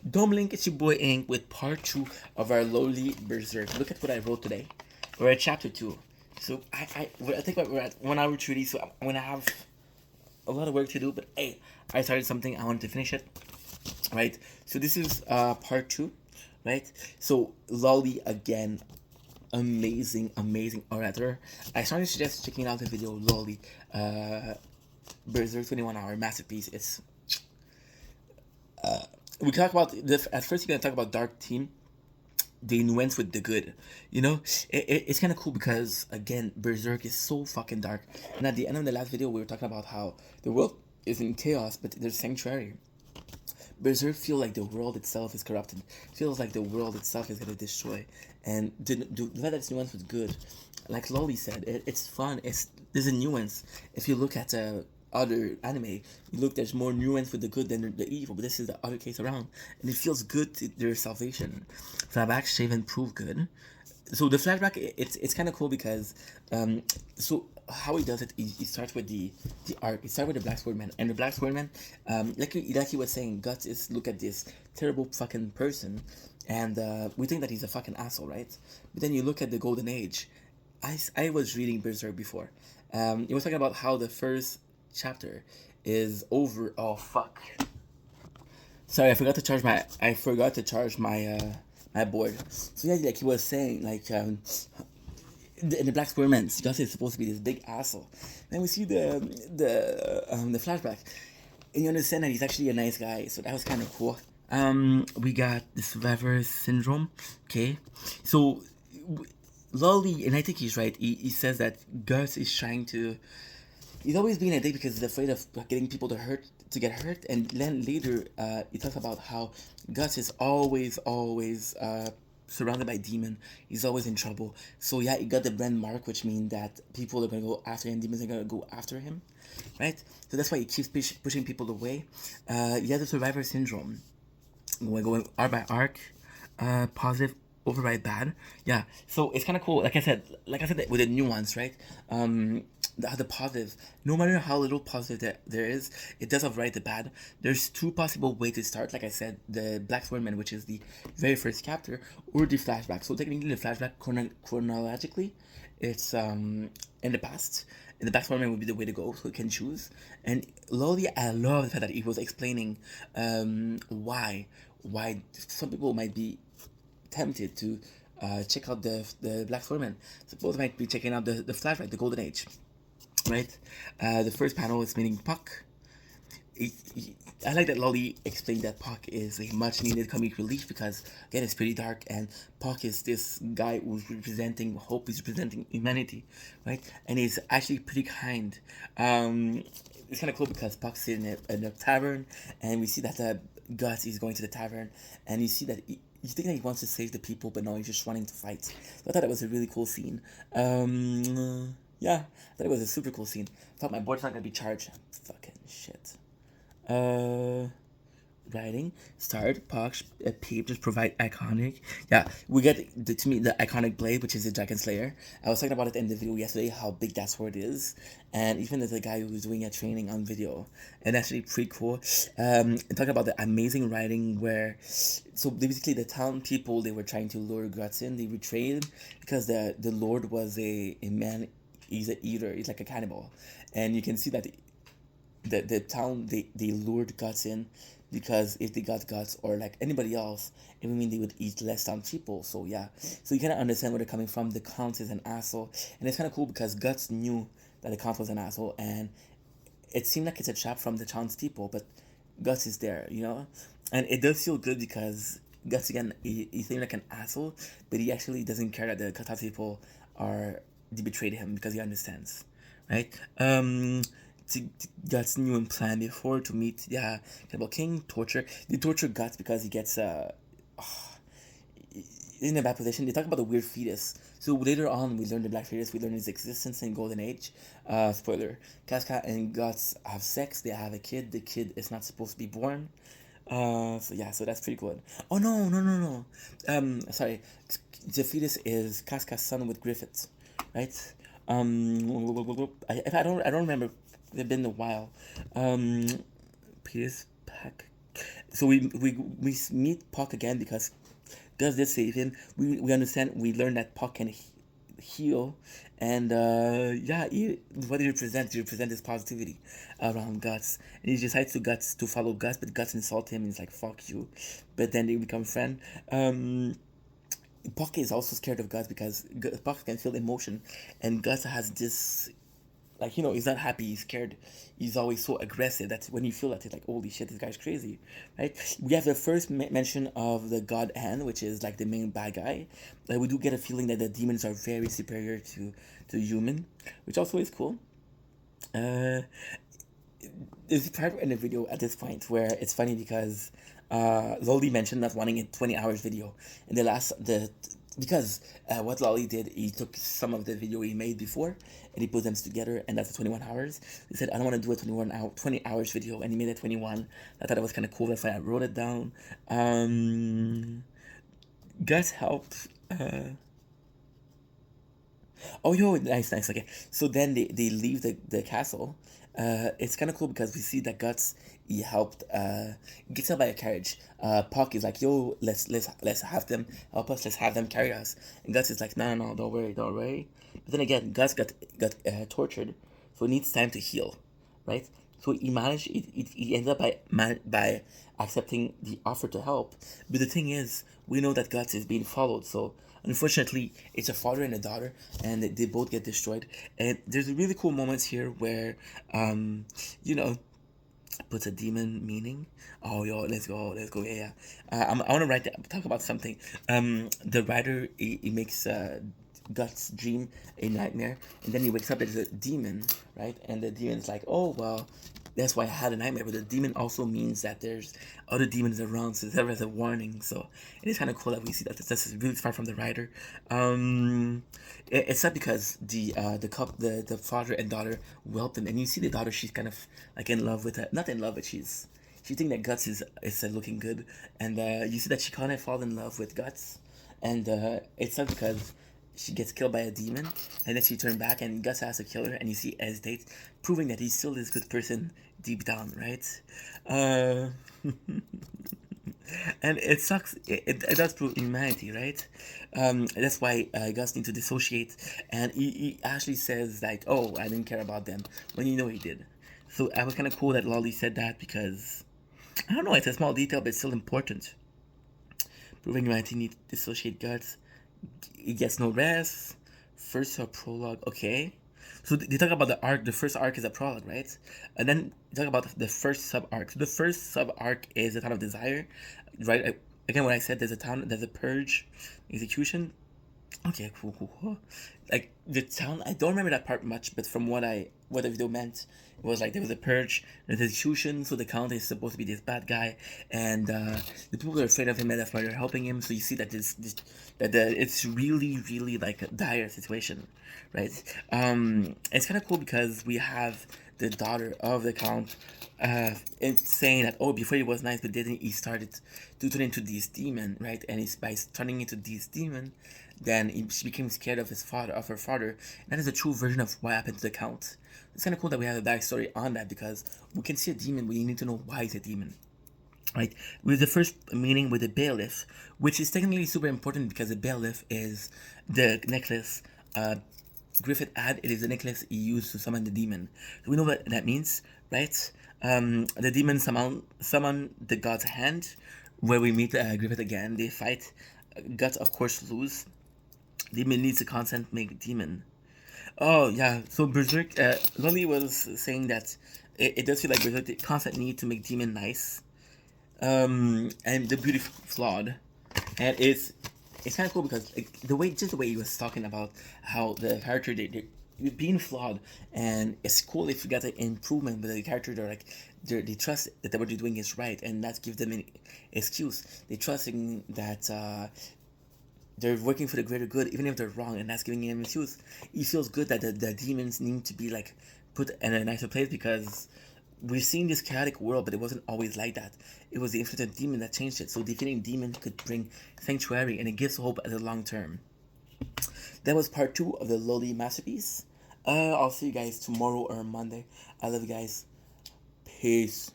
Dome Link, it's your boy Ink with part 2 of our loli berserk. Look at what I wrote today. We're at chapter 2. So I think we're at 1 hour 30, so I'm gonna have a lot of work to do, but hey, I started something, I wanted to finish it. Right? So this is part 2, right? So loli again, amazing orator. I strongly suggest checking out the video loli berserk 21-hour masterpiece. It's we talk about the at first you're gonna talk about dark team, the nuance with the good. You know, it's kind of cool because again, Berserk is so fucking dark. And at the end of the last video, we were talking about how the world is in chaos, but there's sanctuary. Berserk feel like the world itself is corrupted. Feels like the world itself is gonna destroy. And the fact that it's nuanced with good, like Loli said, it's fun. There's a nuance. If you look at other anime, you look there's more nuance with the good than the evil. But this is the other case around, and it feels good to their salvation. Flashback, Shaven prove good. So the flashback, it's kind of cool because so how he does it, he starts with the arc. He starts with the Black Swordman, and the Black Swordman, like he was saying, Guts is look at this terrible fucking person, and we think that he's a fucking asshole, right? But then you look at the Golden Age. I was reading Berserk before. It was talking about how the first chapter is over. Oh fuck! Sorry, I forgot to charge my board. So yeah, like he was saying, like the Black Spearmint, Justin is supposed to be this big asshole. Then we see the flashback, and you understand that he's actually a nice guy. So that was kind of cool. We got the survivor syndrome. Okay, so Lolly, and I think he's right. He says that Gus is trying to. He's always being a dick because he's afraid of getting people to get hurt. And then later, he talks about how Gus is always surrounded by demon. He's always in trouble. So yeah, he got the brand mark, which means that people are gonna go after him. Demons are gonna go after him, right? So that's why he keeps pushing people away. He has the survivor syndrome. We're going arc by arc, positive override bad. Yeah, so it's kind of cool. Like I said, with the nuance, right? The positive, no matter how little positive there is, it does override the bad. There's two possible ways to start. Like I said, the Black Swordman, which is the very first chapter, or the flashback. So technically, the flashback chronologically, it's in the past. And the Black Swordman would be the way to go, so you can choose. And Loli, I love the fact that he was explaining why some people might be tempted to check out the Black Swordman. Suppose might be checking out the flashback, the Golden Age, right? The first panel is meeting Puck. I like that Lolly explained that Puck is a much needed comic relief because again it's pretty dark and Puck is this guy who's representing hope, he's representing humanity, right? And he's actually pretty kind. It's kind of cool because Puck's in a tavern and we see that Gus is going to the tavern and you see that you think that he wants to save the people, but no, he's just running to fight. So I thought that was a really cool scene. Yeah, I thought it was a super cool scene. I thought my board's not gonna be charged. Fucking shit. Uh, Writing, start, Pox, Peep, just provide iconic. Yeah, we get to meet the iconic blade, which is the Dragon Slayer. I was talking about it in the video yesterday, how big that sword is, and even there's a guy who's doing a training on video, and that's really pretty cool. Talking about the amazing writing where, so basically the town people they were trying to lure Guts in, they betrayed him because the Lord was a man. He's an eater. He's like a cannibal, and you can see that the town they lured Guts in because if they got Guts or like anybody else, it would mean they would eat less town people. So yeah, so you kind of understand where they're coming from. The Count is an asshole, and it's kind of cool because Guts knew that the Count was an asshole, and it seemed like it's a trap from the townspeople, but Guts is there, you know, and it does feel good because Guts again he seemed like an asshole, but he actually doesn't care that the townspeople are they betrayed him because he understands, right? Guts knew and planned before to meet Cannibal King, torture. They torture Guts because he gets in a bad position. They talk about the weird fetus. So later on, we learn the Black Fetus. We learn his existence in Golden Age. Spoiler: Casca and Guts have sex. They have a kid. The kid is not supposed to be born. So yeah, so that's pretty good. Oh no. Sorry, the fetus is Casca's son with Griffith, right? I don't remember. It's been a while. Peter's pack. So we meet Puck again because Gus did save him. We understand. We learn that Puck can heal, and yeah, what he represent his positivity around Guts, and he decides to follow Guts, but Guts insult him. And he's like, "Fuck you," but then they become friends. Puck is also scared of Guts because Puck can feel emotion, and Guts has this, like, he's not happy, he's scared, he's always so aggressive that when you feel that, it's like, holy shit, this guy's crazy, right? We have the first mention of the god Hand, which is like the main bad guy. Like, we do get a feeling that the demons are very superior to human, which also is cool. uh there's a part in the video at this point where it's funny because Loli mentioned not wanting a 20 hours video. And because what Lolly did, he took some of the video he made before and he put them together, and that's 21 hours. He said, I don't want to do a 20 hours video, and he made it 21. I thought it was kind of cool. That's why I wrote it down. Gus helped. Oh, yo, nice, nice. Okay, so then they leave the castle. It's kind of cool because we see that Guts, he helped. Gets up by a carriage. Puck is like, yo, let's have them help us. Let's have them carry us. And Guts is like, no, no, no, don't worry, don't worry. But then again, Guts got tortured, so he needs time to heal, right? So he managed. He ended up by accepting the offer to help. But the thing is, we know that Guts is being followed. So unfortunately, it's a father and a daughter, and they both get destroyed. And there's really cool moments here where, you know, puts a demon meaning. Oh, yo, let's go, yeah, yeah. I want to talk about something. The writer, he makes Guts dream a nightmare, and then he wakes up as a demon, right? And the demon's like, oh well, that's why I had a nightmare. But the demon also means that there's other demons around, so there is a warning. So it is kind of cool that we see that this is really far from the writer. It's not because the father and daughter helped him, and you see the daughter, she's kind of like in love with it, not in love, but she think that Guts is looking good, and you see that she kind of fall in love with Guts, and it's not because she gets killed by a demon, and then she turned back, and Gus has to kill her, and you see hesitate, proving that he's still this good person deep down, right? Uh, and it sucks. It does prove humanity, right? That's why Gus needs to dissociate, and he actually says like, "Oh, I didn't care about them," when you know he did. So I was kind of cool that Lolly said that because I don't know. It's a small detail, but it's still important. Proving humanity needs to dissociate Gus. He gets no rest. First a prologue, okay. So they talk about the arc. The first arc is a prologue, right? And then they talk about the first sub arc. So the first sub arc is the Town of Desire, right? Again, what I said, there's a purge, execution. Okay, cool, cool, cool. Like the town, I don't remember that part much, but from what the video meant, it was like there was a purge, there's execution. So the count is supposed to be this bad guy, and the people are afraid of him, and that's why they're helping him. So you see that it's really like a dire situation, right? It's kind of cool because we have the daughter of the count, it's saying that, oh, before he was nice, but then he started to turn into this demon, right? And it's by turning into this demon, then she became scared of her father. And that is a true version of what happened to the count. It's kind of cool that we have a backstory on that because we can see a demon, but you need to know why it's a demon. Right, with the first meeting with the bailiff, which is technically super important because the bailiff is the necklace Griffith had. It is the necklace he used to summon the demon. So we know what that means, right? The demon summon the god's hand, where we meet Griffith again. They fight. Guts, of course, lose. Demon needs to consent make demon. Oh yeah, so Berserk. Lily was saying that it does feel like Berserk the constant need to make demon nice, and the beauty flawed, and it's kind of cool because like the way he was talking about how the character they being flawed, and it's cool if you get an improvement, but the character they trust that what they're doing is right, and that gives them an excuse. They trusting that they're working for the greater good, even if they're wrong, and that's giving him an excuse. He feels good that the demons need to be like put in a nicer place because we've seen this chaotic world, but it wasn't always like that. It was the influence of demon that changed it. So defeating demons could bring sanctuary, and it gives hope at the long term. That was part 2 of the loli masterpiece. I'll see you guys tomorrow or Monday. I love you guys. Peace.